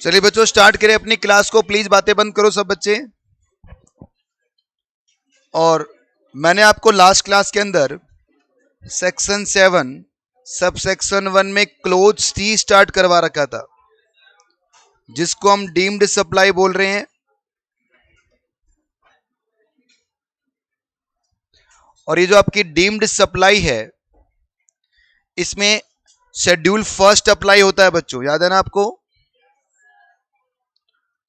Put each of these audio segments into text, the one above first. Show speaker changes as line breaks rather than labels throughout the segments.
चलिए बच्चों स्टार्ट करें अपनी क्लास को। प्लीज बातें बंद करो सब बच्चे। और मैंने आपको लास्ट क्लास के अंदर सेक्शन 7 सब सेक्शन 1 में क्लोज सी स्टार्ट करवा रखा था, जिसको हम डीम्ड सप्लाई बोल रहे हैं। और ये जो आपकी डीम्ड सप्लाई है, इसमें शेड्यूल फर्स्ट अप्लाई होता है बच्चों, याद है ना आपको?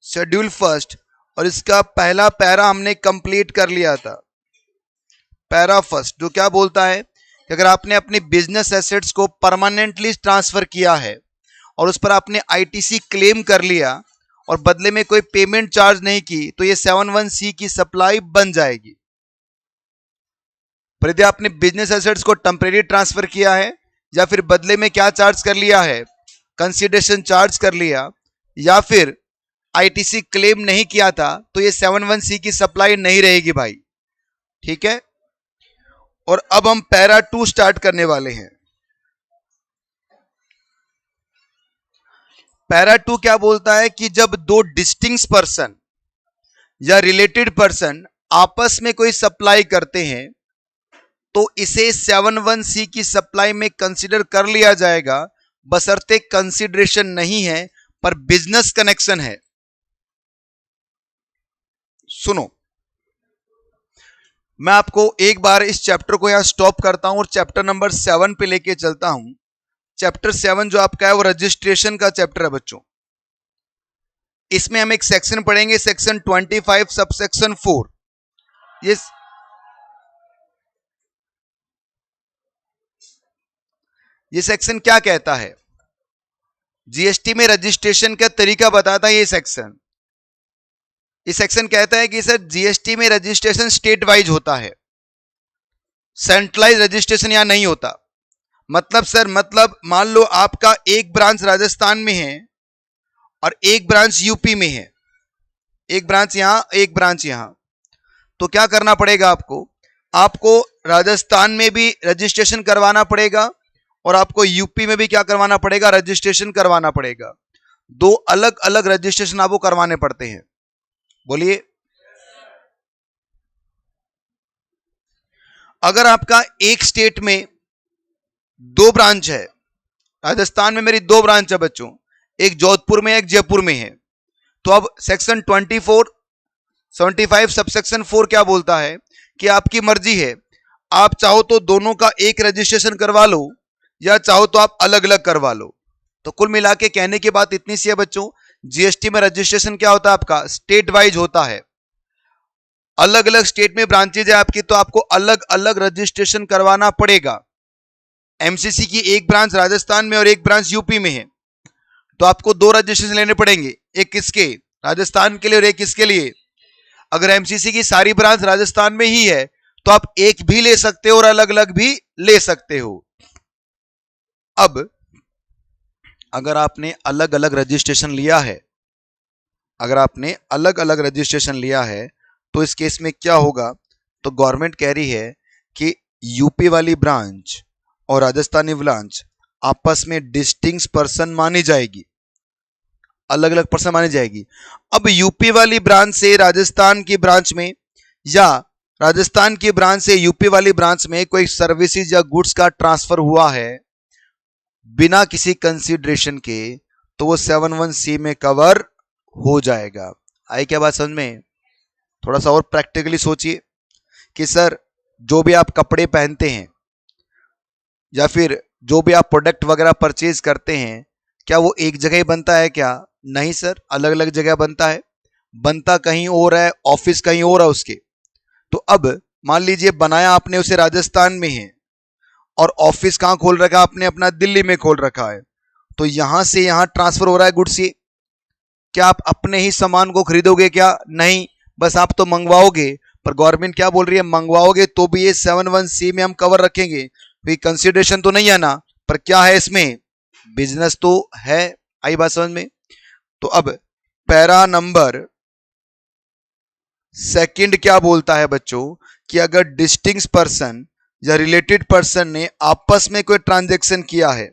शेड्यूल फर्स्ट, और इसका पहला पैरा हमने कंप्लीट कर लिया था। पैरा फर्स्ट जो क्या बोलता है कि अगर आपने अपनी बिजनेस एसेट्स को परमानेंटली ट्रांसफर किया है और उस पर आपने आईटीसी क्लेम कर लिया और बदले में कोई पेमेंट चार्ज नहीं की, तो ये 71C की सप्लाई बन जाएगी। पर यदि आपने बिजनेस एसेट्स को टेम्परेरी ट्रांसफर किया है या फिर बदले में क्या चार्ज कर लिया है, कंसीडरेशन चार्ज कर लिया, या फिर आईटीसी क्लेम नहीं किया था, तो ये 71C की सप्लाई नहीं रहेगी भाई। ठीक है। और अब हम पैरा 2 स्टार्ट करने वाले हैं। पैरा 2 क्या बोलता है कि जब दो डिस्टिंक्ट पर्सन या रिलेटेड पर्सन आपस में कोई सप्लाई करते हैं तो इसे 71C की सप्लाई में कंसीडर कर लिया जाएगा, बशर्ते कंसीडरेशन नहीं है पर बिजनेस कनेक्शन है। सुनो, मैं आपको एक बार इस चैप्टर को यहां स्टॉप करता हूं और चैप्टर नंबर 7 पे लेके चलता हूं। चैप्टर 7 जो आपका है वो रजिस्ट्रेशन का चैप्टर है बच्चों। इसमें हम एक सेक्शन पढ़ेंगे, सेक्शन 25 सबसेक्शन 4। ये सेक्शन क्या कहता है? जीएसटी में रजिस्ट्रेशन का तरीका बताता है ये सेक्शन। इस सेक्शन कहता है कि सर जीएसटी में रजिस्ट्रेशन स्टेट वाइज होता है, सेंट्रलाइज रजिस्ट्रेशन यहां नहीं होता। मतलब मान लो आपका एक ब्रांच राजस्थान में है और एक ब्रांच यूपी में है, एक ब्रांच यहां एक ब्रांच यहां, तो क्या करना पड़ेगा आपको राजस्थान में भी रजिस्ट्रेशन करवाना पड़ेगा और आपको यूपी में भी क्या करवाना पड़ेगा, रजिस्ट्रेशन करवाना पड़ेगा। दो अलग अलग रजिस्ट्रेशन आपको करवाने पड़ते हैं। बोलिए। अगर आपका एक स्टेट में 2 ब्रांच है, राजस्थान में मेरी 2 ब्रांच है बच्चों, एक जोधपुर में एक जयपुर में है, तो अब सेक्शन 75 सबसेक्शन 4 क्या बोलता है कि आपकी मर्जी है, आप चाहो तो दोनों का एक रजिस्ट्रेशन करवा लो या चाहो तो आप अलग अलग करवा लो। तो कुल मिला के कहने की बात इतनी सी है बच्चों, जीएसटी में रजिस्ट्रेशन क्या होता है आपका, स्टेट वाइज होता है। अलग अलग स्टेट में ब्रांचेज है आपकी, तो आपको अलग अलग रजिस्ट्रेशन करवाना पड़ेगा। एमसीसी की एक ब्रांच राजस्थान में और एक ब्रांच यूपी में है, तो आपको 2 रजिस्ट्रेशन लेने पड़ेंगे, एक किसके, राजस्थान के लिए और एक किसके लिए। अगर एमसीसी की सारी ब्रांच राजस्थान में ही है तो आप एक भी ले सकते हो और अलग अलग भी ले सकते हो। अब अगर आपने अलग अलग रजिस्ट्रेशन लिया है, तो इस केस में क्या होगा, तो गवर्नमेंट कह रही है कि यूपी वाली ब्रांच और राजस्थानी ब्रांच आपस में डिस्टिंक्ट पर्सन मानी जाएगी, अलग अलग पर्सन मानी जाएगी। अब यूपी वाली ब्रांच से राजस्थान की ब्रांच में या राजस्थान की ब्रांच से यूपी वाली ब्रांच में कोई सर्विसेज या गुड्स का ट्रांसफर हुआ है बिना किसी कंसीडरेशन के, तो वो 71C में कवर हो जाएगा। आई क्या बात समझ में? थोड़ा सा और प्रैक्टिकली सोचिए कि सर जो भी आप कपड़े पहनते हैं या फिर जो भी आप प्रोडक्ट वगैरह परचेज करते हैं, क्या वो एक जगह ही बनता है क्या? नहीं सर, अलग अलग जगह बनता है। बनता कहीं और है, ऑफिस कहीं और है उसके। तो अब मान लीजिए बनाया आपने उसे राजस्थान में है और ऑफिस कहां खोल रखा है आपने, अपना दिल्ली में खोल रखा है, तो यहां से यहां ट्रांसफर हो रहा है गुड्स। ये क्या आप अपने ही सामान को खरीदोगे क्या? नहीं, बस आप तो मंगवाओगे। पर गवर्नमेंट क्या बोल रही है, मंगवाओगे तो भी ये 71C में हम कवर रखेंगे। कोई कंसीडरेशन तो नहीं है ना, पर क्या है इसमें, बिजनेस तो है। आई बात समझ में? तो अब पैरा नंबर 2 क्या बोलता है बच्चों कि अगर डिस्टिंक्ट पर्सन या रिलेटेड पर्सन ने आपस में कोई ट्रांजैक्शन किया है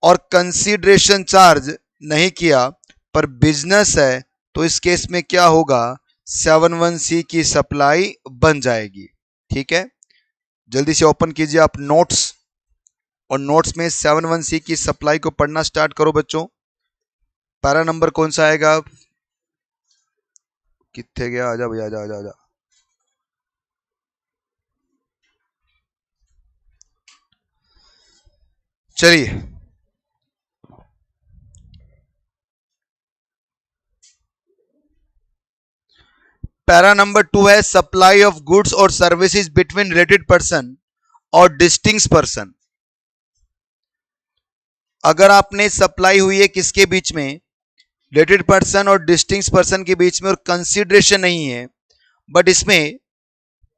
और कंसीडरेशन चार्ज नहीं किया, पर बिजनेस है तो इस केस में क्या होगा, 71C की सप्लाई बन जाएगी। ठीक है, जल्दी से ओपन कीजिए आप नोट्स, और नोट्स में 71C की सप्लाई को पढ़ना स्टार्ट करो बच्चों। पैरा नंबर कौन सा आएगा, कितने गया, आजा भैया, आजा आजा आजा। चलिए, पैरा नंबर 2 है सप्लाई ऑफ गुड्स और सर्विसेज बिटवीन रिलेटेड पर्सन और डिस्टिंक्ट पर्सन। अगर आपने सप्लाई हुई है किसके बीच में, रिलेटेड पर्सन और डिस्टिंक्ट पर्सन के बीच में, और कंसीडरेशन नहीं है, बट इसमें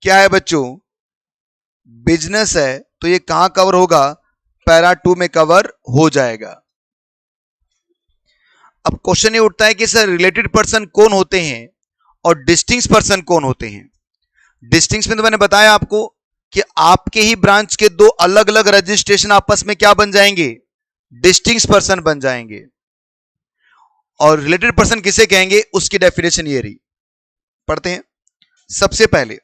क्या है बच्चों, बिजनेस है, तो ये कहां कवर होगा, पैरा 2 में कवर हो जाएगा। अब क्वेश्चन ये उठता है कि सर रिलेटेड पर्सन कौन होते हैं और डिस्टिंक्ट पर्सन कौन होते हैं। डिस्टिंक्ट में तो मैंने बताया आपको कि आपके ही ब्रांच के दो अलग अलग रजिस्ट्रेशन आपस में क्या बन जाएंगे, डिस्टिंक्ट पर्सन बन जाएंगे। और रिलेटेड पर्सन किसे कहेंगे, उसकी डेफिनेशन ये रही, पढ़ते हैं। सबसे पहले,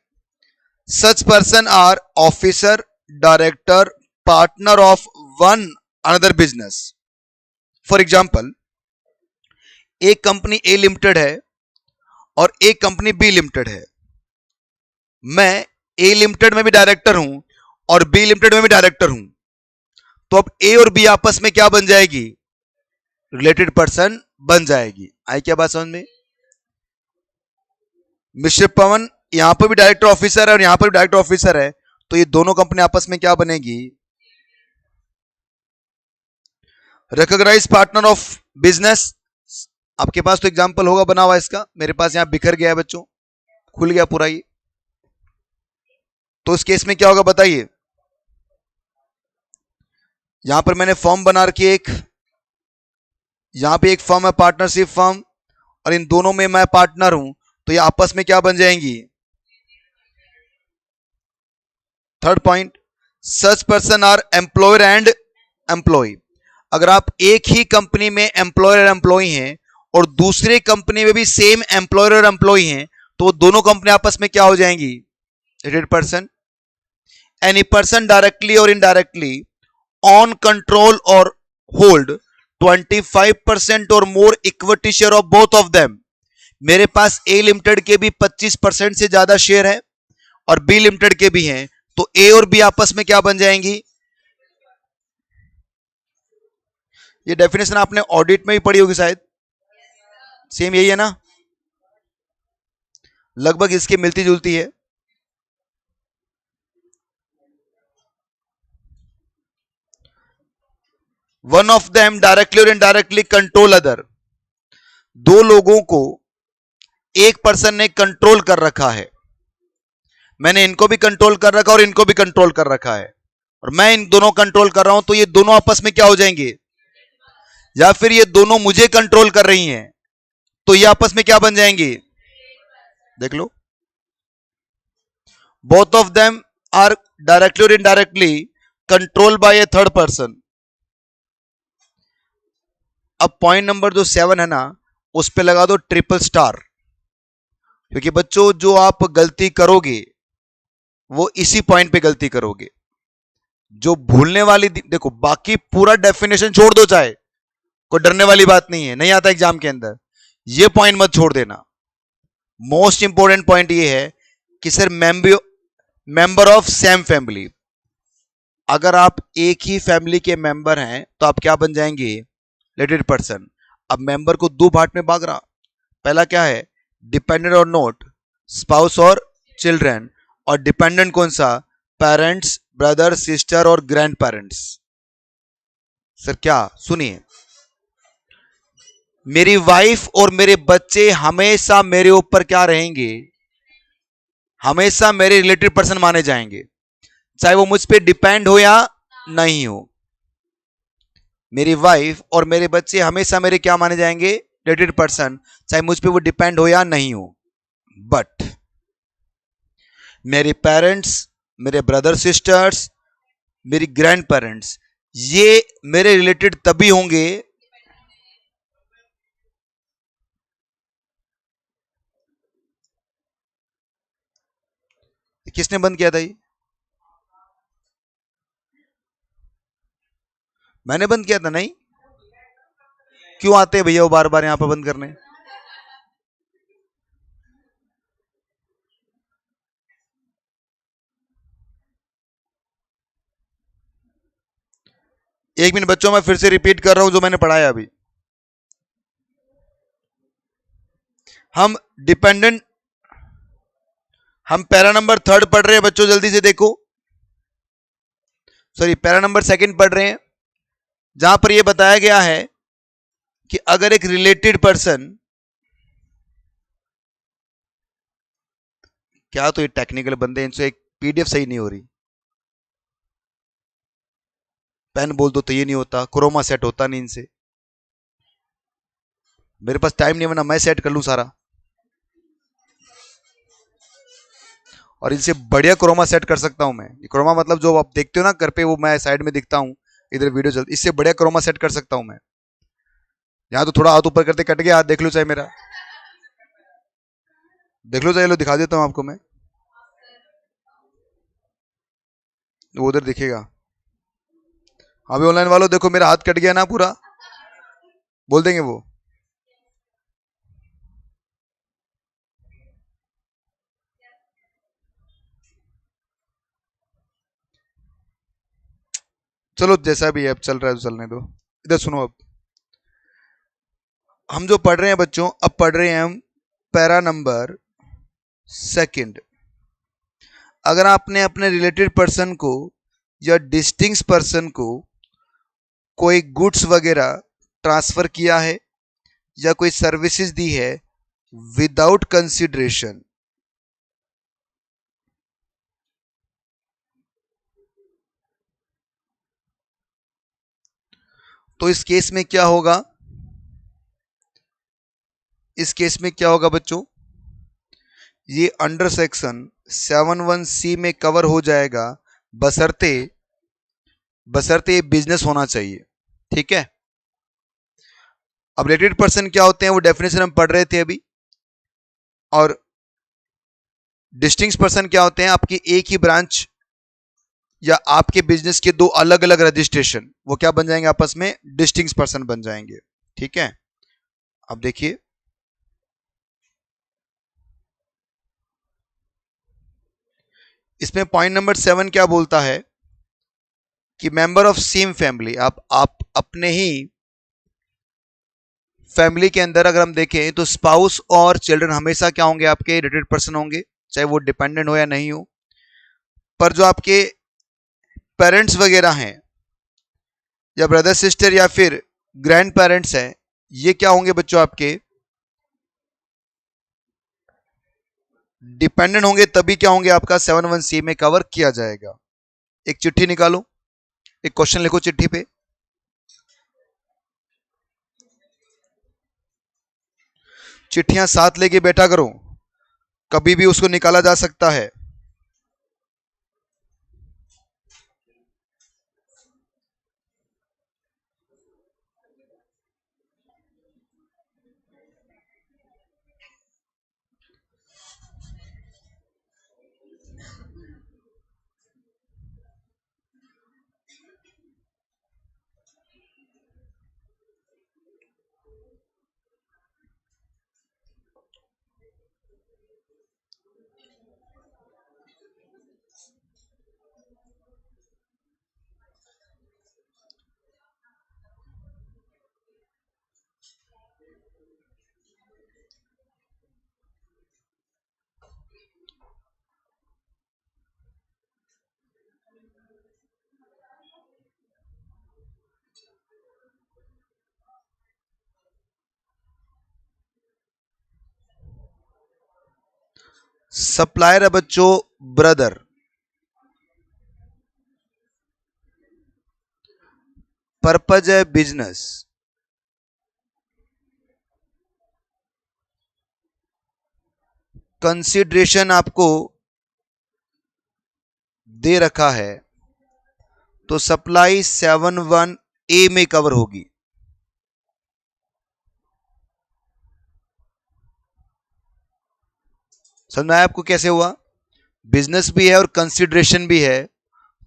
such person are officer, director, partner of one another business. For example, एक कंपनी ए लिमिटेड है और एक कंपनी बी लिमिटेड है। मैं ए लिमिटेड में भी डायरेक्टर हूं और बी लिमिटेड में भी डायरेक्टर हूं, तो अब ए और बी आपस में क्या बन जाएगी, रिलेटेड पर्सन बन जाएगी। आई क्या बात समझ में। मिस्टर पवन यहां पर भी डायरेक्टर ऑफिसर है और यहां पर भी डायरेक्टर ऑफिसर है, तो ये दोनों कंपनी आपस में क्या बनेगी, रिकॉग्नाइज पार्टनर ऑफ बिजनेस। आपके पास तो एग्जांपल होगा बना हुआ इसका, मेरे पास यहां बिखर गया है बच्चों, खुल गया पूरा ये। तो इस केस में क्या होगा बताइए, यहां पर मैंने फॉर्म बना रखी है एक, यहां पे एक फर्म है पार्टनरशिप फर्म, और इन दोनों में मैं पार्टनर हूं, तो ये आपस में क्या बन जाएंगी। Third point, such person are employer and employee. अगर आप एक ही कंपनी में एम्प्लॉयर और एम्प्लॉय हैं और दूसरे कंपनी में भी सेम एम्प्लॉयर और एम्प्लॉय हैं, तो दोनों कंपनी आपस में क्या हो जाएंगी, related person. Any person directly और इनडायरेक्टली ऑन कंट्रोल और होल्ड 25% और more equity share of both of them. मेरे पास ए लिमिटेड के भी 25% से ज्यादा शेयर है और बी लिमिटेड के भी हैं, तो ए और बी आपस में क्या बन जाएंगी। ये डेफिनेशन आपने ऑडिट में भी पढ़ी होगी शायद, सेम यही है ना, लगभग इसकी मिलती जुलती है। वन ऑफ देम डायरेक्टली और इनडायरेक्टली कंट्रोल अदर। दो लोगों को एक पर्सन ने कंट्रोल कर रखा है, मैंने इनको भी कंट्रोल कर रखा और इनको भी कंट्रोल कर रखा है, और मैं इन दोनों कंट्रोल कर रहा हूं, तो ये दोनों आपस में क्या हो जाएंगे, या फिर ये दोनों मुझे कंट्रोल कर रही हैं, तो ये आपस में क्या बन जाएंगे, देख लो। Both of them are directly और indirectly control by a third person. अब पॉइंट नंबर जो 7 है ना, उस पे लगा दो ट्रिपल स्टार, क्योंकि बच्चों जो आप गलती करोगे वो इसी पॉइंट पे गलती करोगे। जो भूलने वाली, देखो बाकी पूरा डेफिनेशन छोड़ दो, चाहे कोई डरने वाली बात नहीं है, नहीं आता एग्जाम के अंदर, ये पॉइंट मत छोड़ देना। मोस्ट इंपॉर्टेंट पॉइंट ये है कि sir member of same family. अगर आप एक ही फैमिली के मेंबर हैं तो आप क्या बन जाएंगे, रिलेटेड पर्सन। अब मेंबर को दो पार्ट में भाग रहा, पहला क्या है, डिपेंडेंट और नोट, स्पाउस और चिल्ड्रन, और डिपेंडेंट कौन सा, पेरेंट्स, ब्रदर, सिस्टर और ग्रैंड पेरेंट्स। सर क्या, सुनिए, मेरी वाइफ और मेरे बच्चे हमेशा मेरे ऊपर क्या रहेंगे, हमेशा मेरे रिलेटेड पर्सन माने जाएंगे, चाहे वो मुझ पर डिपेंड हो या नहीं हो। मेरी वाइफ और मेरे बच्चे हमेशा मेरे क्या माने जाएंगे, रिलेटेड पर्सन, चाहे मुझ पे वो डिपेंड हो या नहीं हो। बट मेरे पेरेंट्स, मेरे ब्रदर सिस्टर्स, मेरी ग्रैंड पेरेंट्स, ये मेरे रिलेटेड तभी होंगे, किसने बंद किया था ये? मैंने बंद किया था? नहीं। क्यों आते हैं भैया वो बार बार यहां पर बंद करने? एक मिनट बच्चों, मैं फिर से रिपीट कर रहा हूं जो मैंने पढ़ाया अभी। हम डिपेंडेंट, हम पैरा नंबर थर्ड पढ़ रहे हैं बच्चों, जल्दी से देखो। सॉरी, पैरा नंबर सेकंड पढ़ रहे हैं, जहां पर यह बताया गया है कि अगर एक रिलेटेड पर्सन, क्या तो ये टेक्निकल बंदे, इनसे एक पीडीएफ सही नहीं हो रही। पेन बोल दो तो ये नहीं होता, क्रोमा सेट होता नहीं इनसे। मेरे पास टाइम नहीं, वरना मैं सेट कर लूं सारा, और इनसे बढ़िया क्रोमा सेट कर सकता हूं मैं। ये क्रोमा मतलब जो आप देखते हो ना घर पे, वो मैं साइड में दिखता हूं, इधर वीडियो चल, इससे बढ़िया क्रोमा सेट कर सकता हूं मैं। यहां तो थोड़ा हाथ ऊपर करते कट गया हाथ, देख लो चाहे मेरा, देख लो चाहे, लो दिखा देता हूं आपको मैं, वो उधर दिखेगा। हाँ भी ऑनलाइन वालों, देखो मेरा हाथ कट गया ना पूरा, बोल देंगे वो। चलो जैसा भी है, अब चल रहा है तो चलने दो। इधर सुनो, अब हम जो पढ़ रहे हैं बच्चों, अब पढ़ रहे हैं हम पैरा नंबर सेकंड। अगर आपने अपने रिलेटेड पर्सन को या डिस्टिंक्ट पर्सन को कोई गुड्स वगैरह ट्रांसफर किया है या कोई सर्विसेज दी है विदाउट कंसिडरेशन, तो इस केस में क्या होगा? इस केस में क्या होगा बच्चों? ये अंडर सेक्शन 71C में कवर हो जाएगा, बशर्ते बशर्ते ये बिजनेस होना चाहिए। ठीक है। अब रिलेटेड पर्सन क्या होते हैं, वो डेफिनेशन हम पढ़ रहे थे अभी। और डिस्टिंक्ट पर्सन क्या होते हैं? आपकी एक ही ब्रांच या आपके बिजनेस के दो अलग अलग रजिस्ट्रेशन, वो क्या बन जाएंगे आपस में? डिस्टिंक्ट पर्सन बन जाएंगे। ठीक है। अब देखिए, इसमें पॉइंट नंबर 7 क्या बोलता है कि मेंबर ऑफ सेम फैमिली, आप अपने ही फैमिली के अंदर अगर हम देखें तो स्पाउस और चिल्ड्रन हमेशा क्या होंगे? आपके रिलेटेड पर्सन होंगे, चाहे वो डिपेंडेंट हो या नहीं हो। पर जो आपके पेरेंट्स वगैरह हैं, या ब्रदर सिस्टर, या फिर ग्रैंड पेरेंट्स हैं, ये क्या होंगे बच्चों? आपके डिपेंडेंट होंगे, तभी क्या होंगे? आपका 71C में कवर किया जाएगा। एक चिट्ठी निकालो, एक क्वेश्चन लिखो चिट्ठी पे। चिट्ठियां साथ लेके बैठा करो, कभी भी उसको निकाला जा सकता है। सप्लायर है बच्चों ब्रदर, पर्पज है बिजनेस, कंसिडरेशन आपको दे रखा है, तो सप्लाई 71A में कवर होगी। समझ में आया आपको कैसे हुआ? बिजनेस भी है और कंसिडरेशन भी है,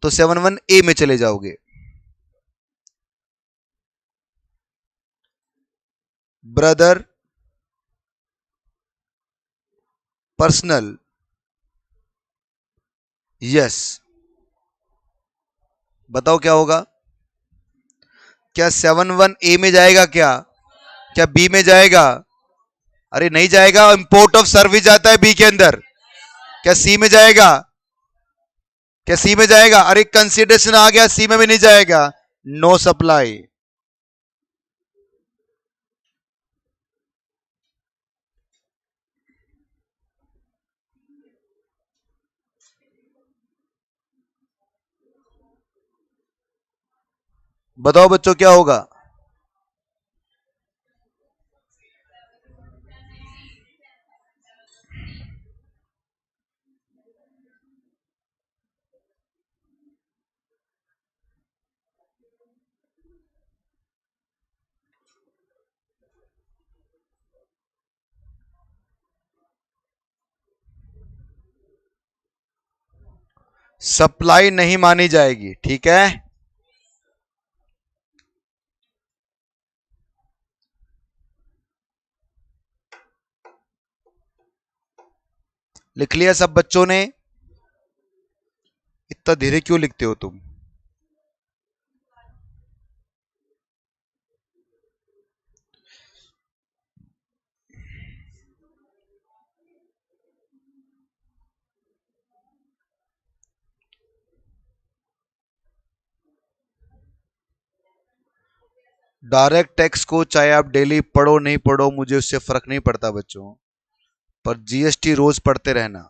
तो 71A में चले जाओगे। Brother, personal, yes. बताओ क्या होगा? क्या 71A में जाएगा? क्या क्या बी में जाएगा? अरे नहीं जाएगा, इंपोर्ट ऑफ सर्विस जाता है बी के अंदर। क्या सी में जाएगा? क्या सी में जाएगा? अरे कंसिडरेशन आ गया, सी में भी नहीं जाएगा। No supply. बताओ बच्चों क्या होगा? सप्लाई नहीं मानी जाएगी, ठीक है। लिख लिया सब बच्चों ने? इतना धीरे क्यों लिखते हो तुम? डायरेक्ट टैक्स को चाहे आप डेली पढ़ो नहीं पढ़ो, मुझे उससे फर्क नहीं पड़ता बच्चों, पर जीएसटी रोज पढ़ते रहना।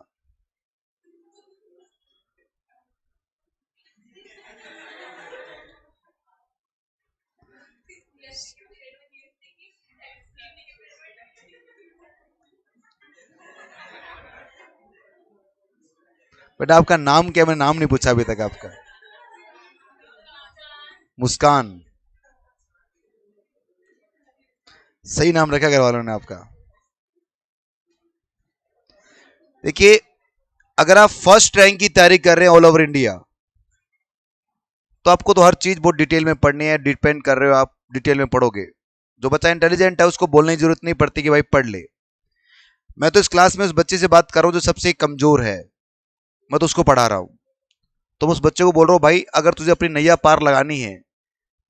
बेटा आपका नाम क्या? मैंने नाम नहीं पूछा अभी तक आपका। मुस्कान, सही नाम रखा घर वालों ने आपका। देखिए, अगर आप फर्स्ट रैंक की तैयारी कर रहे हैं ऑल ओवर इंडिया, तो आपको तो हर चीज बहुत डिटेल में पढ़नी है। डिपेंड कर रहे हो आप, डिटेल में पढ़ोगे। जो बच्चा इंटेलिजेंट है उसको बोलने की जरूरत नहीं पड़ती कि भाई पढ़ ले। मैं तो इस क्लास में उस बच्चे से बात कर रहा हूं जो सबसे कमजोर है, मैं तो उसको पढ़ा रहा हूं। तो मैं उस बच्चे को बोल रहा हूं, भाई अगर तुझे अपनी नैया पार लगानी है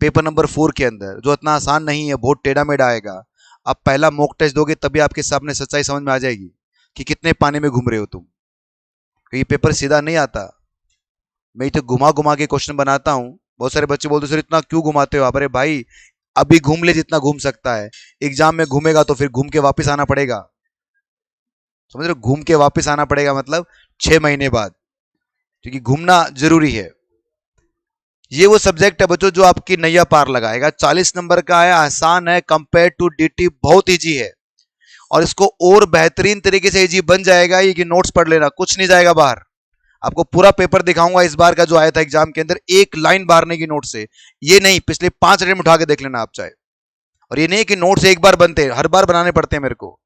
पेपर नंबर 4 के अंदर, जो इतना आसान नहीं है, बहुत टेढ़ा मेढ़ा आएगा, आप पहला मॉक टेस्ट दोगे तभी आपके सामने सच्चाई समझ में आ जाएगी कि कितने पानी में घूम रहे हो तुम। ये पेपर सीधा नहीं आता, मैं तो घुमा घुमा के क्वेश्चन बनाता हूं। बहुत सारे बच्चे बोलते सर इतना क्यों घुमाते हो आप? अरे भाई अभी घूम ले जितना घूम सकता है, एग्जाम में घूमेगा तो फिर घूम के वापस आना पड़ेगा। समझ रहे हो? घूम के वापस आना पड़ेगा मतलब 6 महीने बाद, क्योंकि घूमना जरूरी है। ये वो सब्जेक्ट है बच्चों जो आपकी नैया पार लगाएगा। 40 नंबर का है, आसान है, कंपेयर टू डीटी बहुत इजी है। और इसको और बेहतरीन तरीके से इजी बन जाएगा ये कि नोट्स पढ़ लेना, कुछ नहीं जाएगा बाहर। आपको पूरा पेपर दिखाऊंगा इस बार का जो आया था एग्जाम के अंदर, एक लाइन बाहर नहीं की नोट से। ये नहीं, पिछले 5 अटेम्प्ट उठा के देख लेना आप चाहे। और ये नहीं कि नोट्स एक बार बनते हैं, हर बार बनाने पड़ते हैं मेरे को।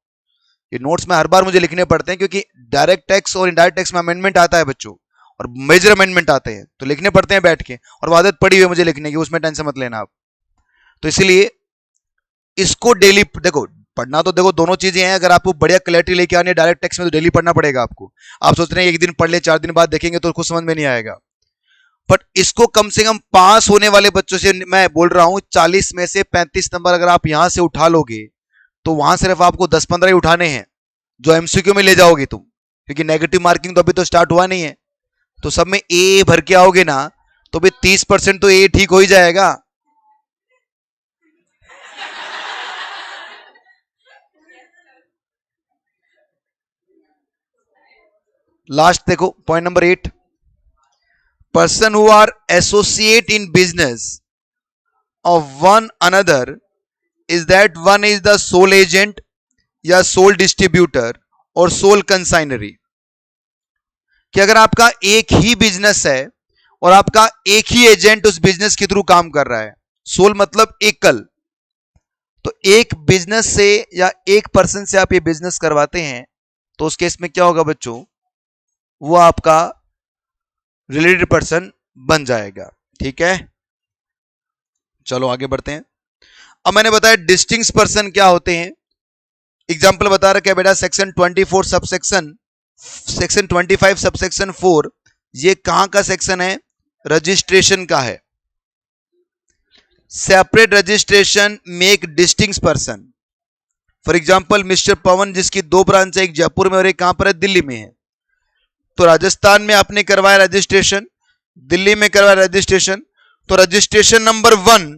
ये नोट्स में हर बार मुझे लिखने पड़ते हैं, क्योंकि डायरेक्ट टैक्स और इनडायरेक्ट टैक्स में अमेंडमेंट आता है बच्चों, और मेजर अमेंडमेंट आते हैं, तो लिखने पड़ते हैं बैठ के। और वो आदत पड़ी हुई है मुझे लिखने की, उसमें टेंशन मत लेना आप। तो इसलिए इसको डेली देखो, पढ़ना तो देखो दोनों चीजें हैं। अगर आपको बढ़िया क्लैरिटी लेके आनी है डायरेक्ट टेक्स्ट में, तो डेली पढ़ना पड़ेगा आपको। आप सोच रहे हैं एक दिन पढ़ ले 4 दिन बाद देखेंगे तो कुछ समझ में नहीं आएगा। बट इसको कम से कम पास होने वाले बच्चों से मैं बोल रहा हूं, 40 में से 35 नंबर अगर आप यहां से उठा लोगे, तो वहां सिर्फ आपको 10-15 ही उठाने हैं जो एमसीक्यू में ले जाओगे तुम, क्योंकि नेगेटिव मार्किंग तो अभी तो स्टार्ट हुआ नहीं है। तो सब में ए भर के आओगे ना, तो भी 30% तो ए ठीक हो ही जाएगा। लास्ट देखो, point number 8, person who are associate in business of one another is that one is the sole agent या सोल डिस्ट्रीब्यूटर और सोल कंसाइनरी। कि अगर आपका एक ही बिजनेस है और आपका एक ही एजेंट उस बिजनेस के थ्रू काम कर रहा है, सोल मतलब एकल, तो एक बिजनेस से या एक पर्सन से आप ये बिजनेस करवाते हैं, तो उस केस में क्या होगा बच्चों? वो आपका रिलेटेड पर्सन बन जाएगा। ठीक है, चलो आगे बढ़ते हैं। अब मैंने बताया डिस्टिंक्ट पर्सन क्या होते हैं। एग्जाम्पल बता रहा क्या बेटा, सेक्शन 24 सबसेक्शन सेक्शन 25 सबसेक्शन 4, ये कहां का सेक्शन है? रजिस्ट्रेशन का है। Separate registration make distinct person. For example mister Pavan, जिसकी 2 ब्रांच है, एक जयपुर में और एक कहां पर है? दिल्ली में है। तो राजस्थान में आपने करवाया रजिस्ट्रेशन, दिल्ली में करवाया रजिस्ट्रेशन, तो रजिस्ट्रेशन नंबर 1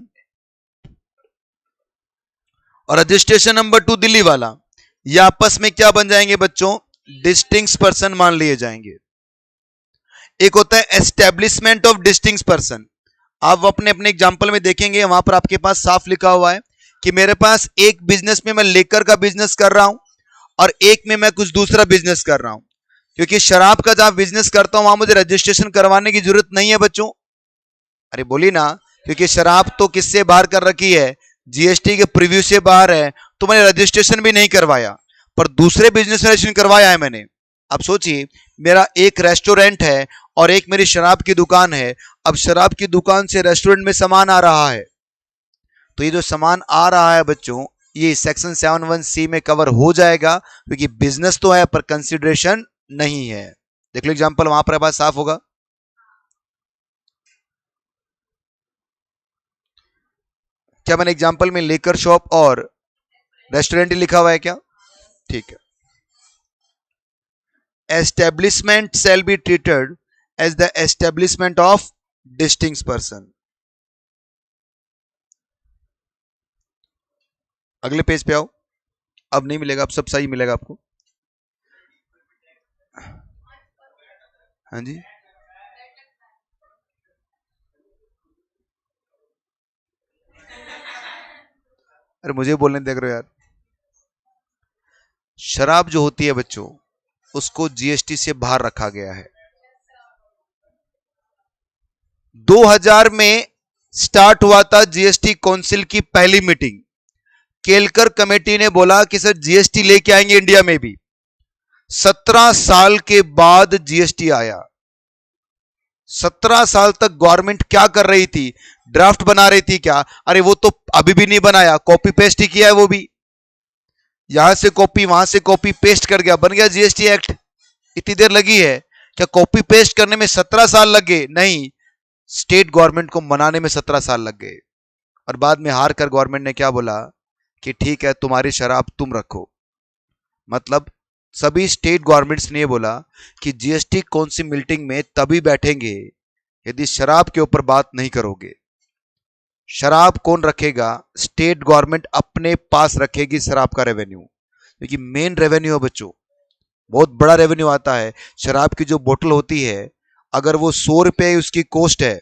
और रजिस्ट्रेशन नंबर 2 दिल्ली वाला, ये आपस में क्या बन जाएंगे बच्चों? डिस्टिंक्ट पर्सन मान लिए जाएंगे। एक होता है एस्टेब्लिशमेंट ऑफ डिस्टिंक्ट पर्सन। आप अपने अपने एग्जांपल में देखेंगे, वहां पर आपके पास साफ लिखा हुआ है कि मेरे पास एक बिजनेस में मैं लेकर का बिजनेस कर रहा हूं और एक में मैं कुछ दूसरा बिजनेस कर रहा हूं। क्योंकि शराब का जहां बिजनेस करता हूं वहां मुझे रजिस्ट्रेशन करवाने की जरूरत नहीं है बच्चों। अरे बोली ना, क्योंकि शराब तो किससे बाहर कर रखी है? जीएसटी के प्रीव्यू से बाहर है, तो मैंने रजिस्ट्रेशन भी नहीं करवाया। पर दूसरे बिजनेस में रजिस्ट्रेशन करवाया है मैंने। अब सोचिए, मेरा एक रेस्टोरेंट है और एक मेरी शराब की दुकान है। अब शराब की दुकान से रेस्टोरेंट में सामान आ रहा है, तो ये जो सामान आ रहा है बच्चों, ये सेक्शन 71C में कवर हो जाएगा, क्योंकि बिजनेस तो है पर कंसिडरेशन नहीं है। देख लो एग्जांपल, वहां पर बात साफ होगा। क्या मैंने एग्जांपल में लेकर शॉप और रेस्टोरेंट ही लिखा हुआ है क्या? ठीक है। Establishment shall be treated as the establishment of distinct person. अगले पेज पे आओ। अब नहीं मिलेगा, अब सब सही मिलेगा आपको। हाँ जी, अरे मुझे बोलने देख रहे हो यार। शराब जो होती है बच्चों, उसको जीएसटी से बाहर रखा गया है। 2000 में स्टार्ट हुआ था जीएसटी काउंसिल की पहली मीटिंग। केलकर कमेटी ने बोला कि सर जीएसटी लेके आएंगे इंडिया में भी। 17 साल के बाद जीएसटी आया। 17 साल तक गवर्नमेंट क्या कर रही थी? ड्राफ्ट बना रही थी क्या? अरे वो तो अभी भी नहीं बनाया, कॉपी पेस्ट ही किया है। वो भी यहां से कॉपी वहां से कॉपी पेस्ट कर गया, बन गया जीएसटी एक्ट। इतनी देर लगी है क्या? कॉपी पेस्ट करने में 17 साल लग गए? नहीं, स्टेट गवर्नमेंट को मनाने में 17 साल लग गए। और बाद में हार कर गवर्नमेंट ने क्या बोला कि ठीक है, तुम्हारी शराब तुम रखो। मतलब सभी स्टेट गवर्नमेंट्स ने बोला कि जीएसटी काउंसिल मीटिंग में तभी बैठेंगे यदि शराब के ऊपर बात नहीं करोगे। शराब कौन रखेगा? स्टेट गवर्नमेंट अपने पास रखेगी शराब का रेवेन्यू, क्योंकि मेन रेवेन्यू है बच्चों, बहुत बड़ा रेवेन्यू आता है। शराब की जो बोतल होती है, अगर वो 100 रुपए उसकी कॉस्ट है,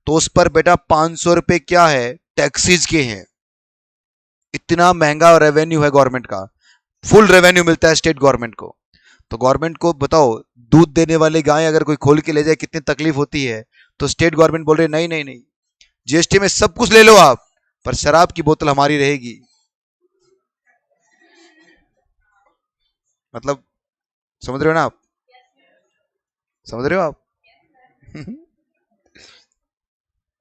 तो उस पर बेटा 500 रुपए क्या है? टैक्सीज के हैं। इतना महंगा रेवेन्यू है गवर्नमेंट का। फुल रेवेन्यू मिलता है स्टेट गवर्नमेंट को। तो गवर्नमेंट को बताओ, दूध देने वाली गाय अगर कोई खोल के ले जाए कितनी तकलीफ होती है। तो स्टेट गवर्नमेंट बोल रहे नहीं नहीं नहीं, जीएसटी में सब कुछ ले लो आप, पर शराब की बोतल हमारी रहेगी। मतलब समझ रहे हो ना आप? समझ रहे हो आप?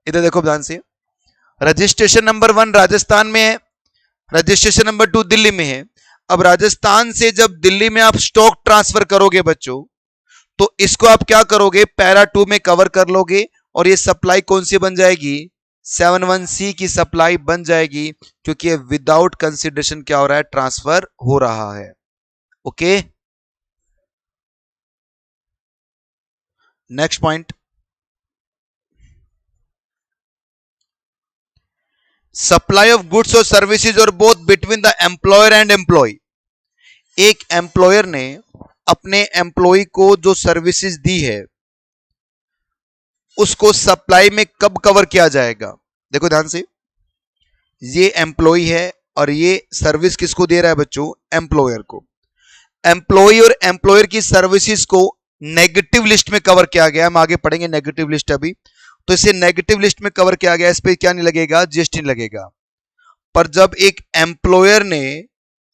इधर देखो ध्यान से। रजिस्ट्रेशन नंबर 1 राजस्थान में है, रजिस्ट्रेशन नंबर 2 दिल्ली में है। अब राजस्थान से जब दिल्ली में आप स्टॉक ट्रांसफर करोगे बच्चों, तो इसको आप क्या करोगे? पैरा 2 में कवर कर लोगे, और ये सप्लाई कौन सी बन जाएगी? 71C की सप्लाई बन जाएगी, क्योंकि विदाउट कंसिडरेशन क्या हो रहा है? ट्रांसफर हो रहा है। Okay, next point, supply of goods और सर्विसेज और both between the employer and employee. एक एम्प्लॉयर ने अपने एम्प्लॉय को जो सर्विसेज दी है, उसको सप्लाई में कब कवर किया जाएगा? देखो ध्यान से, ये एम्प्लॉय है और ये सर्विस किसको दे रहा है बच्चों? एम्प्लॉयर को। एम्प्लॉय और एम्प्लॉयर की सर्विसेज को नेगेटिव लिस्ट में कवर किया गया। हम आगे पढ़ेंगे नेगेटिव लिस्ट अभी। तो इसे नेगेटिव लिस्ट में कवर किया गया, इस पे क्या नहीं लगेगा? जीएसटी नहीं लगेगा। पर जब एक एम्प्लॉयर ने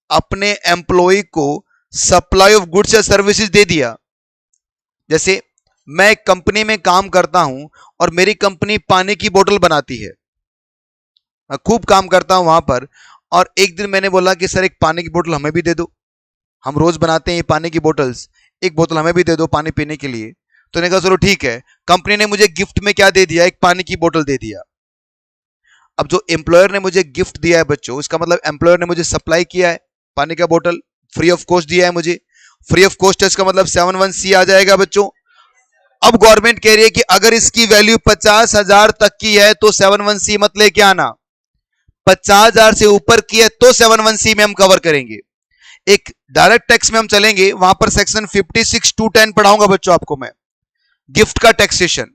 अपने एम्प्लॉय को सप्लाई ऑफ गुड्स या सर्विसेज दे दिया, जैसे मैं एक कंपनी में काम करता हूं और मेरी कंपनी पानी की बोतल बनाती है, मैं खूब काम करता हूं वहां पर, और एक दिन मैंने बोला कि सर एक पानी की बोतल हमें भी दे दो, हम रोज बनाते हैं ये पानी की बोतल्स, एक बोतल हमें भी दे दो पानी पीने के लिए। तो मैंने कहा चलो ठीक है। कंपनी ने मुझे गिफ्ट में क्या दे दिया, एक पानी की बोतल दे दिया। अब जो एम्प्लॉयर ने मुझे गिफ्ट दिया है बच्चों, इसका मतलब एम्प्लॉयर ने मुझे सप्लाई किया है पानी का बोतल, फ्री ऑफ कॉस्ट दिया है मुझे। फ्री ऑफ कॉस्ट इसका मतलब 71C आ जाएगा बच्चों। अब गवर्नमेंट कह रही है कि अगर इसकी वैल्यू 50,000 तक की है तो 71C मत लेके आना, 50,000 से ऊपर की है तो 71C में हम कवर करेंगे। एक डायरेक्ट टैक्स में हम चलेंगे, वहां पर सेक्शन 56(2)(10) पढ़ाऊंगा बच्चों आपको मैं, गिफ्ट का टैक्सेशन,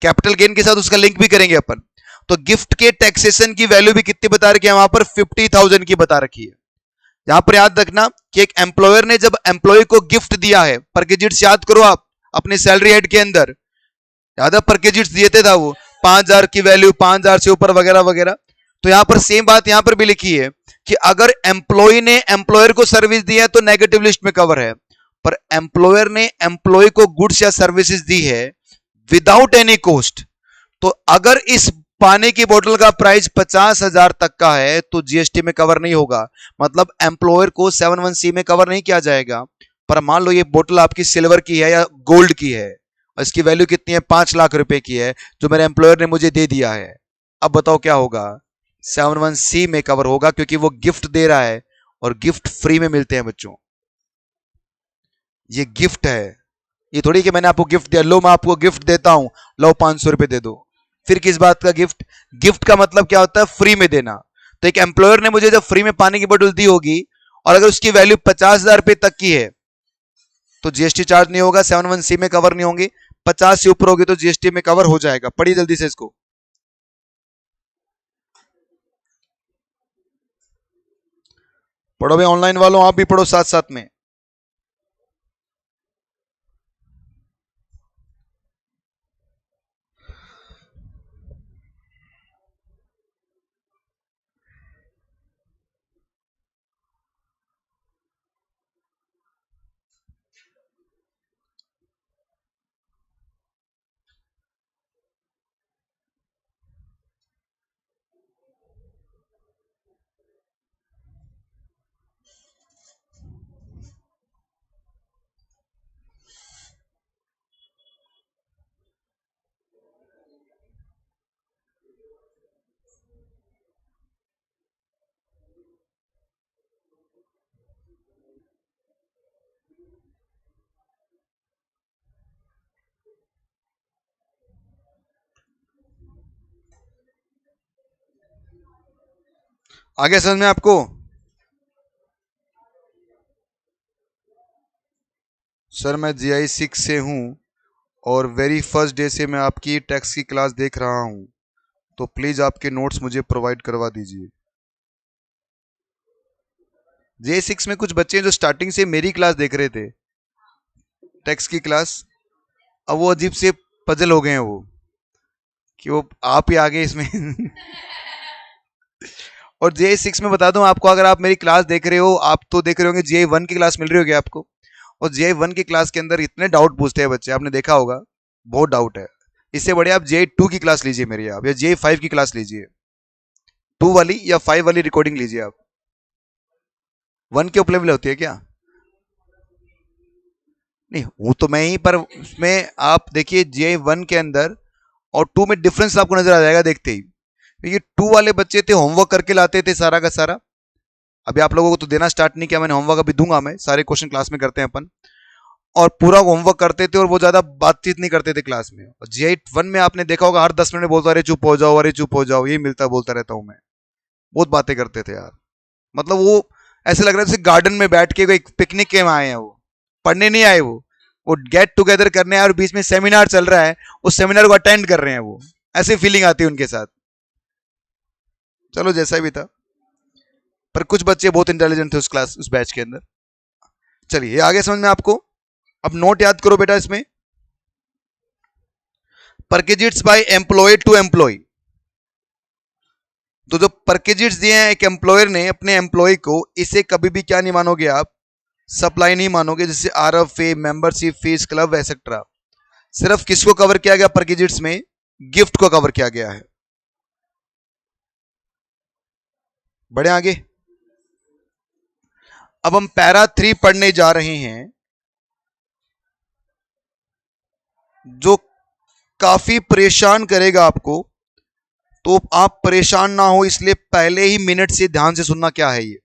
कैपिटल गेन के साथ उसका लिंक भी करेंगे अपन। तो गिफ्ट के टैक्सेशन की वैल्यू भी कितनी बता रखी है वहां पर, 50,000 की बता रखी है। यहां पर याद रखना कि एक एम्प्लॉयर ने जब एम्प्लॉय को गिफ्ट दिया है, परकेजिट्स याद करो आप अपने सैलरी हेड के अंदर, याद है परकेजिट्स दिए थे था वो 5,000 की वैल्यू, 5,000 से ऊपर वगैरह वगैरह। तो यहां पर सेम बात यहां पर भी लिखी है कि अगर एम्प्लॉय ने एम्प्लॉयर को सर्विस दी है तो नेगेटिव लिस्ट में कवर है, पर एम्प्लॉयर ने एम्प्लॉय को गुड्स या सर्विसेज दी है विदाउट एनी कॉस्ट, तो अगर इस पानी की बोतल का प्राइस 50,000 तक का है तो जीएसटी में कवर नहीं होगा, मतलब एम्प्लॉयर को 71C में कवर नहीं किया जाएगा। पर मान लो ये बोतल आपकी सिल्वर की है या गोल्ड की है और इसकी वैल्यू कितनी है, 5 लाख रुपए की है, जो मेरे एम्प्लॉयर ने मुझे दे दिया है। अब बताओ क्या होगा, 71C में कवर होगा, क्योंकि वो गिफ्ट दे रहा है और गिफ्ट फ्री में मिलते हैं बच्चों। ये गिफ्ट है, ये थोड़ी कि मैंने आपको गिफ्ट दिया, लो मैं आपको गिफ्ट देता हूं, लो 500 रुपए दे दो। फिर किस बात का गिफ्ट, गिफ्ट का मतलब क्या होता है, फ्री में देना। तो एक एम्प्लॉयर ने मुझे जब फ्री में पानी की बोतल दी होगी और अगर उसकी वैल्यू 50,000 रुपए तक की है तो जीएसटी चार्ज नहीं होगा, 71C में कवर नहीं होंगे। 50 से ऊपर होगी तो जीएसटी में कवर हो जाएगा। पढ़िए जल्दी से इसको, पढ़ो भाई ऑनलाइन वालों, आप भी पढ़ो साथ साथ में। आगे समझ में आपको? सर मैं GI 6 से हूं और वेरी फर्स्ट डे से मैं आपकी टैक्स की क्लास देख रहा हूं, तो प्लीज आपके नोट्स मुझे प्रोवाइड करवा दीजिए। GI 6 में कुछ बच्चे हैं जो स्टार्टिंग से मेरी क्लास देख रहे थे, टैक्स की क्लास, अब वो अजीब से पजल हो गए हैं वो कि वो आप ही आगे इसमें और GI 6 में बता दूं आपको, अगर आप मेरी क्लास देख रहे हो, आप तो देख रहे होंगे GI 1 की क्लास मिल रही होगी आपको, और GI 1 की क्लास के अंदर इतने डाउट पूछते हैं बच्चे, आपने देखा होगा, बहुत डाउट है। इससे बढ़िया आप GI 2 की क्लास लीजिए मेरी, आप या GI 5 की क्लास लीजिए, 2 वाली या 5 वाली रिकॉर्डिंग लीजिए आप। 1 के ऊपर लेवल होती है क्या? नहीं वो तो मैं ही, पर उसमें आप देखिए GI 1 के अंदर और 2 में डिफरेंस आपको नजर आ जाएगा देखते ही। ये 2 वाले बच्चे थे, होमवर्क करके लाते थे सारा का सारा, अभी आप लोगों को तो देना स्टार्ट नहीं किया मैंने होमवर्क, अभी दूंगा मैं, सारे क्वेश्चन क्लास में करते हैं अपन, और पूरा होमवर्क करते थे और वो ज्यादा बातचीत नहीं करते थे क्लास में। और GI 1 में आपने देखा होगा हर 10 मिनट में बोलता, अरे चुप हो जाओ, अरे चुप हो जाओ, यही मिलता बोलता रहता हूं मैं, बहुत बातें करते थे यार। मतलब वो ऐसे लग रहा है जैसे गार्डन में बैठ के एक पिकनिक के में आए हैं, वो पढ़ने नहीं आए, वो गेट टुगेदर करने आए और बीच में सेमिनार चल रहा है, उस सेमिनार को अटेंड कर रहे हैं वो, ऐसी फीलिंग आती है उनके साथ। चलो जैसा भी था, पर कुछ बच्चे बहुत इंटेलिजेंट थे उस क्लास, उस बैच के अंदर। चलिए आगे समझ में आपको, अब नोट याद करो बेटा इसमें, परकेजिट्स बाय एम्प्लॉय टू एम्प्लॉय। तो जो परकेजिट्स दिए हैं एक एम्प्लॉयर ने अपने एम्प्लॉय को, इसे कभी भी क्या नहीं मानोगे आप, सप्लाई नहीं मानोगे, जैसे RFA, membership fees, club etcetera. सिर्फ किसको कवर किया गया परक्विजिट्स में? गिफ्ट को कवर किया गया है। बढ़े आगे। अब हम पैरा 3 पढ़ने जा रहे हैं, जो काफी परेशान करेगा आपको। तो आप परेशान ना हो इसलिए पहले ही मिनट से ध्यान से सुनना क्या है ये।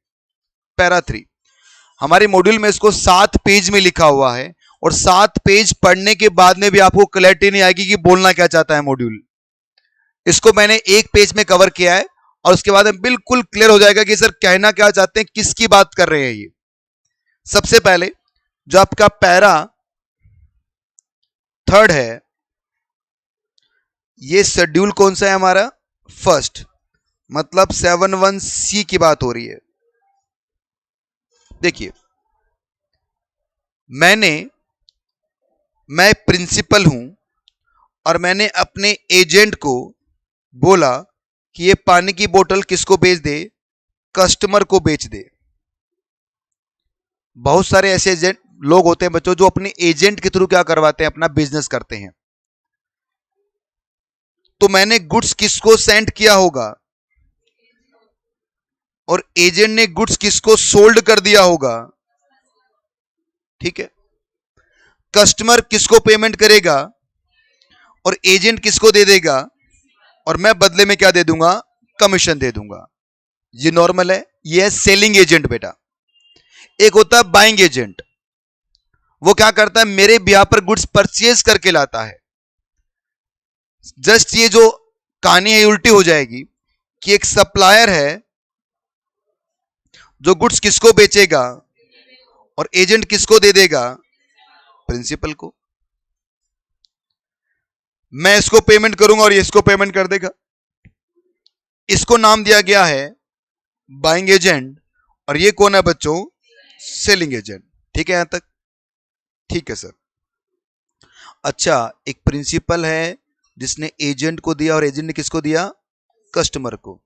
पैरा 3 हमारे मॉड्यूल में इसको 7 पेज में लिखा हुआ है, और 7 पेज पढ़ने के बाद में भी आपको क्लैरिटी नहीं आएगी कि बोलना क्या चाहता है मॉड्यूल। इसको मैंने 1 पेज में कवर किया है, और उसके बाद में बिल्कुल क्लियर हो जाएगा कि सर कहना क्या चाहते हैं, किसकी बात कर रहे हैं ये। सबसे पहले जो आपका पैरा 3 है, ये शेड्यूल कौन सा है हमारा? फर्स्ट, मतलब 71C की बात हो रही है। देखिए, मैं प्रिंसिपल हूं, और मैंने अपने एजेंट को बोला कि ये पानी की बोतल किसको बेच दे? कस्टमर को बेच दे। बहुत सारे ऐसे एजेंट लोग होते हैं बच्चों, जो अपने एजेंट के थ्रू क्या करवाते हैं? अपना बिजनेस करते हैं। तो मैंने गुड्स किसको सेंड किया होगा? और एजेंट ने गुड्स किसको सोल्ड कर दिया होगा? ठीक है। कस्टमर किसको पेमेंट करेगा? और एजेंट किसको दे देगा? और मैं बदले में क्या दे दूंगा? कमीशन दे दूंगा। ये नॉर्मल है। ये है सेलिंग एजेंट बेटा। एक होता है बाइंग एजेंट। वो क्या करता है? मेरे बिहार पर गुड्स परचेज करके लाता है। जस्ट ये जो कहानी है उल्टी हो जाएगी कि एक सप्लायर है जो गुड्स किसको बेचेगा, और एजेंट किसको दे देगा? प्रिंसिपल को। मैं इसको पेमेंट करूंगा और ये इसको पेमेंट कर देगा। इसको नाम दिया गया है बाइंग एजेंट, और ये कौन है बच्चों? Selling agent. ठीक है यहां तक? ठीक है सर। अच्छा, एक प्रिंसिपल है जिसने एजेंट को दिया, और एजेंट ने किसको दिया? कस्टमर को।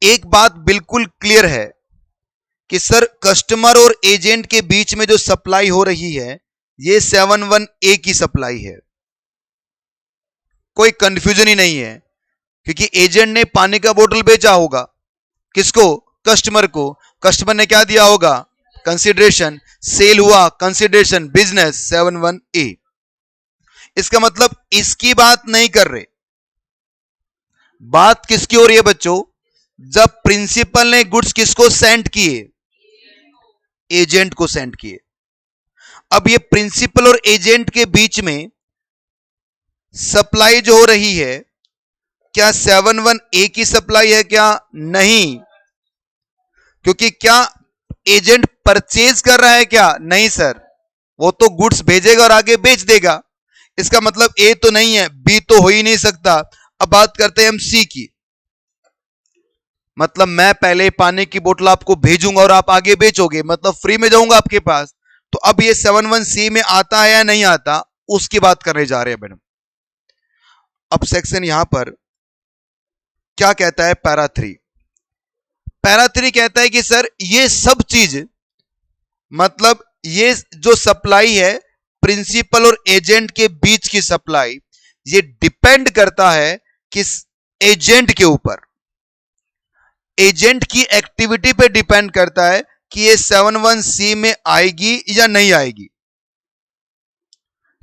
एक बात बिल्कुल क्लियर है कि सर कस्टमर और एजेंट के बीच में जो सप्लाई हो रही है, ये 71A की सप्लाई है। कोई कंफ्यूजन ही नहीं है, क्योंकि एजेंट ने पानी का बोतल बेचा होगा किसको? कस्टमर को। कस्टमर ने क्या दिया होगा? कंसिडरेशन। सेल हुआ, कंसिडरेशन, बिजनेस, 71A। इसका मतलब इसकी बात नहीं कर रहे। बात किसकी हो रही है बच्चों? जब प्रिंसिपल ने गुड्स किसको सेंड किए? एजेंट को सेंड किए। अब ये प्रिंसिपल और एजेंट के बीच में सप्लाई जो हो रही है, क्या 71A की सप्लाई है क्या? नहीं। क्योंकि क्या एजेंट परचेज कर रहा है क्या? नहीं सर, वो तो गुड्स भेजेगा और आगे बेच देगा। इसका मतलब ए तो नहीं है, बी तो हो ही नहीं सकता। अब बात करते हैं हम सी की। मतलब मैं पहले पानी की बोतल आपको भेजूंगा और आप आगे बेचोगे, मतलब फ्री में जाऊंगा आपके पास। तो अब ये 71C में आता है या नहीं आता, उसकी बात करने जा रहे हैं मैडम। अब सेक्शन यहां पर क्या कहता है? पैरा 3। पैरा 3 कहता है कि सर ये सब चीज, मतलब ये जो सप्लाई है प्रिंसिपल और एजेंट के बीच की सप्लाई, ये डिपेंड करता है किस एजेंट के ऊपर। एजेंट की एक्टिविटी पे डिपेंड करता है कि ये 71C में आएगी या नहीं आएगी।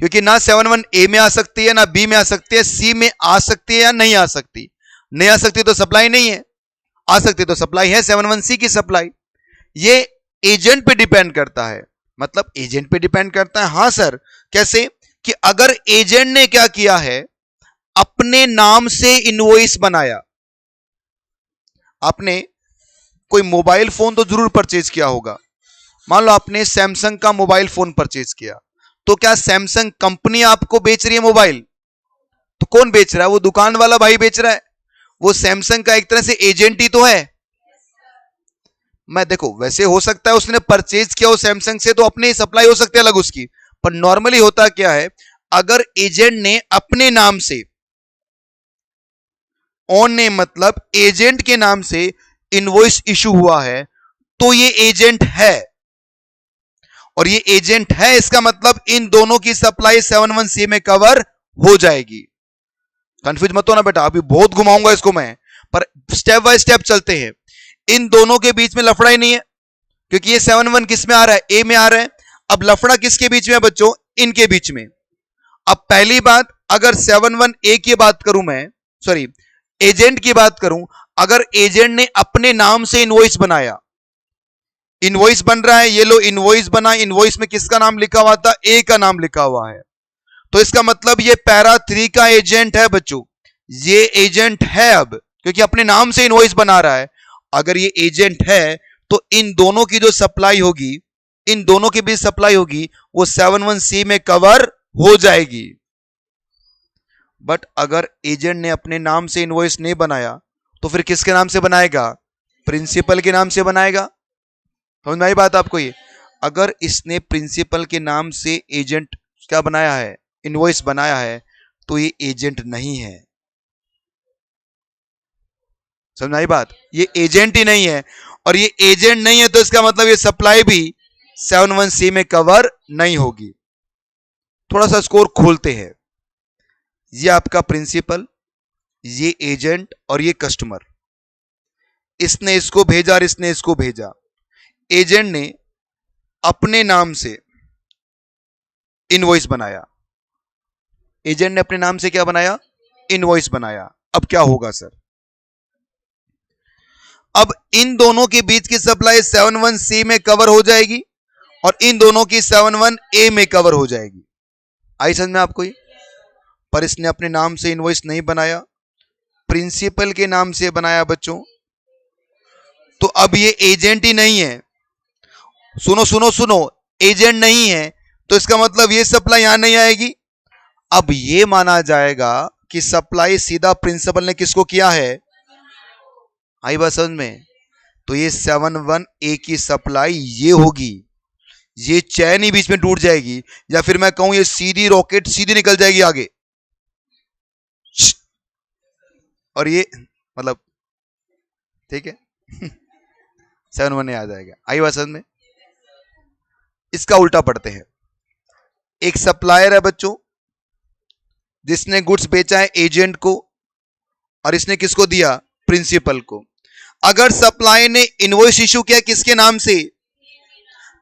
क्योंकि ना 71A में आ सकती है, ना B में आ सकती है, C में आ सकती है या नहीं आ सकती। नहीं आ सकती तो सप्लाई नहीं है, आ सकती तो सप्लाई है, 71C की सप्लाई। ये एजेंट पे डिपेंड करता है। मतलब एजेंट पे डिपेंड करता है। हां सर, कैसे? कि अगर एजेंट ने क्या किया है, अपने नाम से इनवॉइस बनाया। आपने कोई मोबाइल फोन तो जरूर परचेज किया होगा। मान लो आपने सैमसंग का मोबाइल फोन परचेज किया, तो क्या सैमसंग कंपनी आपको बेच रही है मोबाइल? तो कौन बेच रहा है? वो दुकान वाला भाई बेच रहा है। वो सैमसंग का एक तरह से एजेंट ही तो है। मैं देखो, वैसे हो सकता है उसने परचेज किया हो सैमसंग से, तो अपनी सप्लाई हो सकती है अलग उसकी। पर नॉर्मली होता क्या है, अगर एजेंट ने अपने नाम से, ऑन नेम मतलब एजेंट के नाम से इनवॉइस इशू हुआ है, तो ये एजेंट है, और ये एजेंट है, इसका मतलब इन दोनों की सप्लाई 71C में कवर हो जाएगी। कंफ्यूज मत होना बेटा, अभी बहुत घुमाऊंगा इसको मैं, पर स्टेप बाय स्टेप चलते हैं। इन दोनों के बीच में लफड़ा ही नहीं है, क्योंकि ये 71 किस में आ रहा है, ए में आ रहा है। अब लफड़ा किसके बीच में है बच्चों, इनके बीच में। अब पहली बात, अगर 71 ए की बात करूं मैं, सॉरी एजेंट की बात करूं, अगर एजेंट ने अपने नाम से इनवॉइस बनाया, इनवॉइस बन रहा है, ये लो इनवॉइस बना, इनवॉइस में किसका नाम लिखा हुआ था, ए का नाम लिखा हुआ है, तो इसका मतलब ये पैरा 3 का एजेंट है बच्चों, ये एजेंट है अब, क्योंकि अपने नाम से इनवॉइस बना रहा है। अगर ये एजेंट है तो इन दोनों की जो सप्लाई होगी, इन दोनों के बीच सप्लाई होगी, वो 71C में कवर हो जाएगी। बट अगर एजेंट ने अपने नाम से इनवॉइस नहीं बनाया, तो फिर किसके नाम से बनाएगा, प्रिंसिपल के नाम से बनाएगा। समझ में आई बात आपको ये, अगर इसने प्रिंसिपल के नाम से एजेंट क्या बनाया है, इनवॉइस बनाया है, तो ये एजेंट नहीं है। समझ में आई बात, ये एजेंट ही नहीं है, और ये एजेंट नहीं है तो इसका मतलब ये सप्लाई भी 71C में कवर नहीं होगी। थोड़ा सा स्कोर खोलते हैं, ये आपका प्रिंसिपल, ये एजेंट और ये कस्टमर, इसने इसको भेजा और इसने इसको भेजा। एजेंट ने अपने नाम से इनवॉइस बनाया, एजेंट ने अपने नाम से क्या बनाया, इनवॉइस बनाया। अब क्या होगा सर, अब इन दोनों के बीच की सप्लाई 71C में कवर हो जाएगी और इन दोनों की 71A में कवर हो जाएगी। आई समझ में आपको ये, पर इसने अपने नाम से इनवॉइस नहीं बनाया, प्रिंसिपल के नाम से बनाया बच्चों, तो अब ये एजेंट ही नहीं है। सुनो सुनो सुनो, एजेंट नहीं है तो इसका मतलब ये सप्लाई यहां नहीं आएगी। अब ये माना जाएगा कि सप्लाई सीधा प्रिंसिपल ने किसको किया है, आई बात समझ में, तो ये 71A की सप्लाई ये होगी, ये चैन ही बीच में टूट जाएगी, या फिर मैं कहूं ये सीधी रॉकेट सीधी निकल जाएगी आगे, और ये मतलब ठीक है 71A आ जाएगा। आई बात समझ में, इसका उल्टा पढ़ते हैं। एक सप्लायर है बच्चों, जिसने गुड्स बेचा है एजेंट को, और इसने किसको दिया, प्रिंसिपल को। अगर सप्लाई ने इनवॉइस इशू किया किसके नाम से,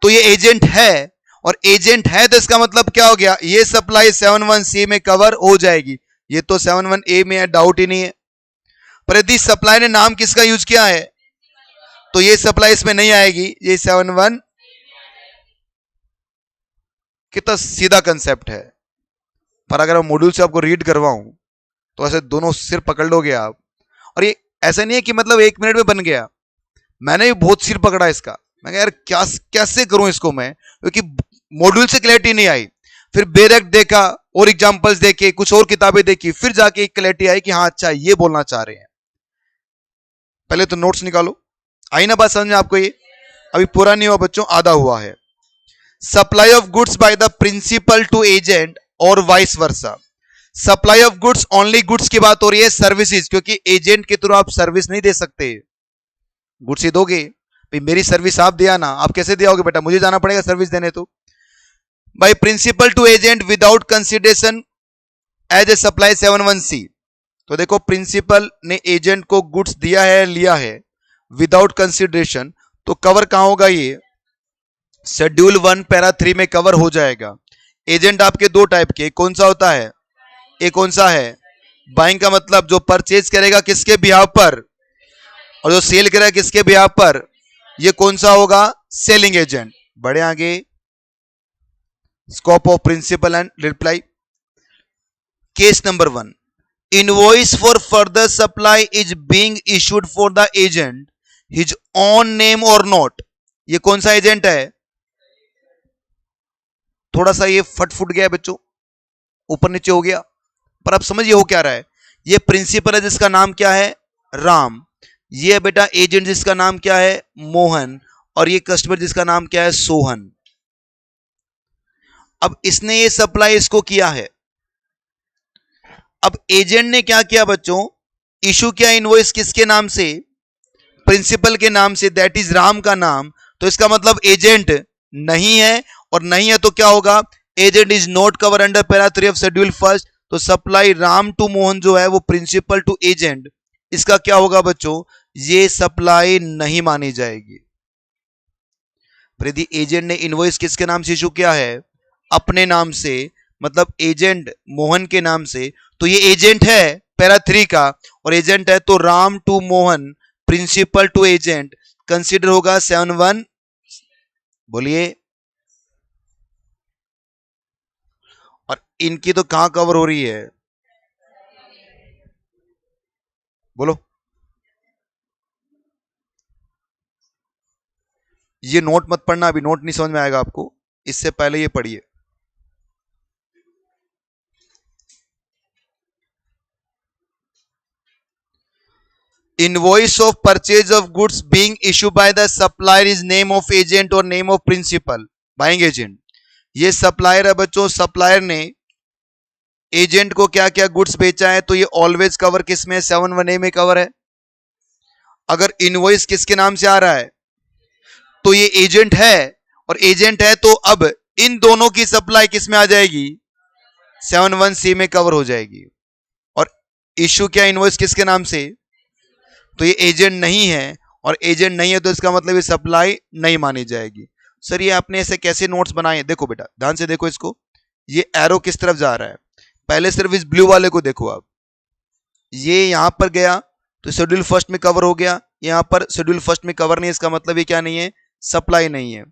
तो ये एजेंट है, और एजेंट है तो इसका मतलब क्या हो गया, ये सप्लाई 71C में कवर हो जाएगी। ये तो 71A में है, डाउट ही नहीं है। पर यदि सप्लाई ने नाम किसका यूज किया है, तो ये सप्लाई इसमें नहीं आएगी, ये 71। कितना सीधा कंसेप्ट है, पर अगर मैं मॉड्यूल से आपको रीड करवाऊं तो ऐसे दोनों सिर पकड़ लोगे आप। और ये ऐसा नहीं है कि मतलब 1 मिनट में बन गया, मैंने भी बहुत सिर पकड़ा इसका, मैं कहा यार क्या कैसे करूं इसको मैं, क्योंकि मॉड्यूल से क्लैरिटी नहीं आई। फिर बेरेक्ट देखा और एग्जांपल्स देखे, कुछ और किताबें देखी, फिर जाके एक क्लैरिटी आई कि हाँ अच्छा ये बोलना चाह रहे हैं। पहले तो नोट्स निकालो, आई ना बात समझ में आपको, ये अभी पूरा नहीं हुआ बच्चों, आधा हुआ है। Supply of goods by the principal to agent और vice versa. Supply of goods, only goods की बात हो रही है, सर्विसेज, क्योंकि एजेंट के थ्रू आप सर्विस नहीं दे सकते, गुड्स ही दोगे। भाई मेरी सर्विस आप दिया ना, आप कैसे दिया होगे बेटा, मुझे जाना पड़ेगा सर्विस देने। तो by principal to agent without consideration as a supply 71C। तो देखो प्रिंसिपल ने एजेंट को गुड्स दिया है, लिया है विदाउट कंसिडरेशन, तो कवर कहां होगा, ये शेड्यूल 1 पैरा 3 में कवर हो जाएगा। एजेंट आपके दो टाइप के, कौन सा होता है, एक कौन सा है, बाइंग का मतलब जो परचेज करेगा किसके बिहाफ पर, और जो सेल करेगा किसके बिहाफ पर, ये कौन सा होगा, सेलिंग एजेंट। बढ़े आगे, scope of principal and reply. Case number 1, invoice for further supply is being issued for the agent his own name और नॉट। ये कौन सा एजेंट है, थोड़ा सा ये फट फुट गया बच्चों, ऊपर नीचे हो गया, पर अब समझिए हो क्या रहा है। ये प्रिंसिपल है जिसका नाम क्या है, राम, ये बेटा एजेंट जिसका नाम क्या है, मोहन, और ये कस्टमर जिसका नाम क्या है, सोहन। अब इसने ये सप्लाई इसको किया है, अब एजेंट ने क्या किया बच्चों, इशू किया इनवॉइस किसके नाम से, प्रिंसिपल के नाम से, दैट इज राम का नाम, तो इसका मतलब एजेंट नहीं है, और नहीं है तो क्या होगा, agent is not cover under para 3 of schedule first. तो सप्लाई राम टू मोहन जो है वो प्रिंसिपल टू एजेंट, इसका क्या होगा बच्चों, ये सप्लाई नहीं मानी जाएगी। यदि एजेंट ने इनवॉइस किसके नाम से इशू किया है, अपने नाम से, मतलब एजेंट मोहन के नाम से, तो ये एजेंट है पैरा 3 का, और एजेंट है तो Ram to Mohan principal to agent consider होगा 7-1। बोलिए, और इनकी तो कहां कवर हो रही है, बोलो। ये नोट मत पढ़ना, अभी नोट नहीं समझ में आएगा आपको, इससे पहले ये पढ़िए। Invoice of purchase of goods being issue by the supplier is name of agent और name of principal buying agent. ये सप्लायर है बच्चों, सप्लायर ने एजेंट को क्या क्या गुड्स बेचा है, तो ये ऑलवेज कवर किस में, 7-1A में कवर है। अगर इनवॉइस किसके नाम से आ रहा है, तो ये एजेंट है, और एजेंट है तो अब इन दोनों की सप्लाई किस में आ जाएगी, 7-1C में कवर हो जाएगी। और इशू क्या इनवॉइस किसके नाम से, तो ये एजेंट नहीं है, और एजेंट नहीं है तो इसका मतलब ये सप्लाई नहीं मानी जाएगी। सर ये आपने ऐसे कैसे नोट्स बनाए, देखो बेटा ध्यान से देखो इसको, ये एरो किस तरफ जा रहा है, पहले सिर्फ इस ब्लू वाले को देखो आप, ये यहां पर गया तो शेड्यूल फर्स्ट में कवर हो गया, यहां पर शेड्यूल फर्स्ट में कवर नहीं है, इसका मतलब ये क्या नहीं है, सप्लाई नहीं है।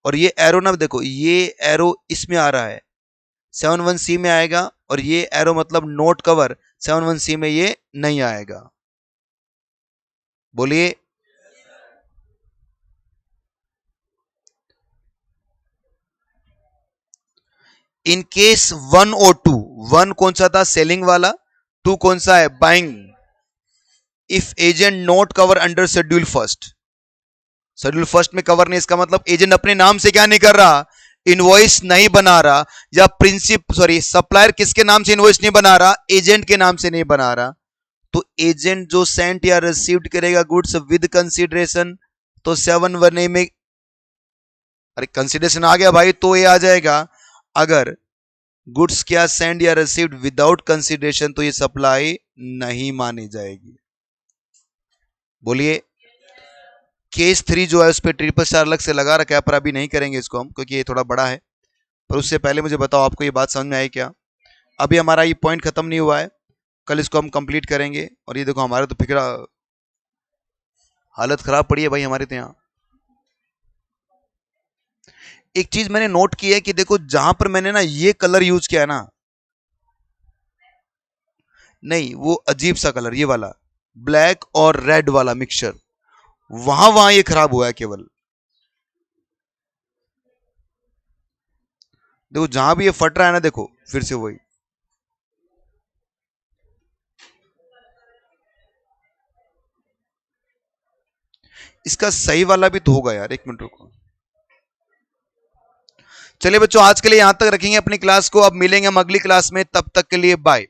और ये एरो ना देखो, ये एरो इसमें आ रहा है 7-1C में आएगा, और ये एरो मतलब नोट कवर 7-1C में ये नहीं आएगा। बोलिए, इन केस 1 और 2, 1 कौन सा था, सेलिंग वाला, 2 कौन सा है, buying. If agent not cover under schedule first, schedule first में कवर नहीं, इसका मतलब एजेंट अपने नाम से क्या नहीं कर रहा, इनवॉइस नहीं बना रहा, या सप्लायर किसके नाम से इनवॉइस नहीं बना रहा, एजेंट के नाम से नहीं बना रहा, तो एजेंट जो सेंट या रिसीव्ड करेगा गुड्स विद कंसीडरेशन, तो 7-1A में, अरे कंसीडरेशन आ गया भाई तो ये आ जाएगा। अगर गुड्स क्या सेंड या रिसीव्ड विदाउट कंसीडरेशन, तो ये सप्लाई नहीं मानी जाएगी। बोलिए, केस 3 जो है उस पर ट्रिपल स्टार अलग से लगा रखा है, पर अभी नहीं करेंगे इसको हम, क्योंकि ये थोड़ा बड़ा है। पर उससे पहले मुझे बताओ आपको ये बात समझ में आई क्या, अभी हमारा ये पॉइंट खत्म नहीं हुआ है, कल इसको हम कंप्लीट करेंगे। और ये देखो हमारे तो फिक्रा हालत खराब पड़ी है भाई हमारे तो यहाँ। एक चीज मैंने नोट की है कि देखो जहां पर मैंने ना ये कलर यूज किया है ना, नहीं वो अजीब सा कलर, ये वाला ब्लैक और रेड वाला मिक्सचर, वहां वहां ये खराब हुआ है केवल। देखो जहां भी ये फट रहा है ना, देखो फिर से वही, इसका सही वाला भी तो होगा यार, एक मिनट रुको। चलिए बच्चों आज के लिए यहां तक रखेंगे अपनी क्लास को, अब मिलेंगे हम अगली क्लास में, तब तक के लिए बाय।